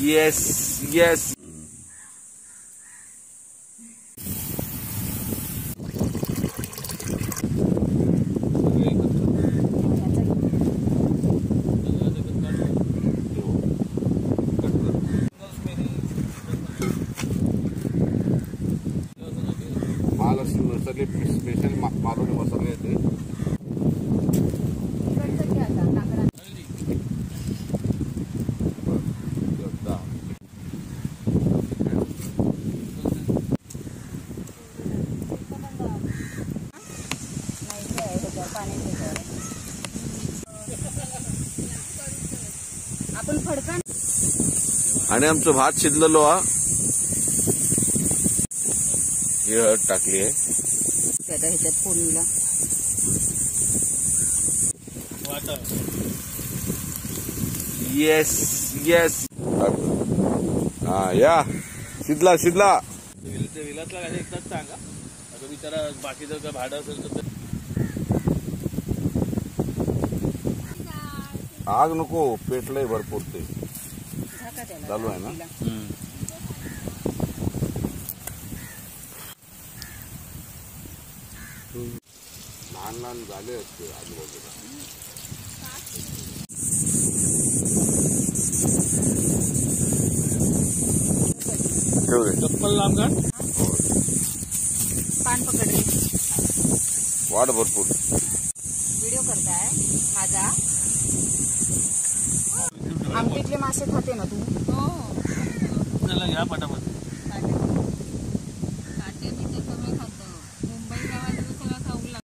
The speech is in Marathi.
Yes yes. महालक्ष्मी सगळे स्पेशल मालवणी मसाले येते. आपण फडका आणि आमचं भात शिजलेलो हा. ही हळद टाकली आहे ह्याच्यात फोडणीला. Yes yes. हा या शिजला शिजला. विलासला काय एकदाच सांगा. आता बिचारा बाकीचं काय भाडं असेल तर आग नको, पेटलंय भरपूर ते चालू आहे ना. लहान लहान झाले असते आजूबाजूला. चप्पल लांब काढ. पान पकडले. वाढ भरपूर. व्हिडिओ करताय माझा. आमटीतले मासे खाते ना तू? चला घ्या पटापट.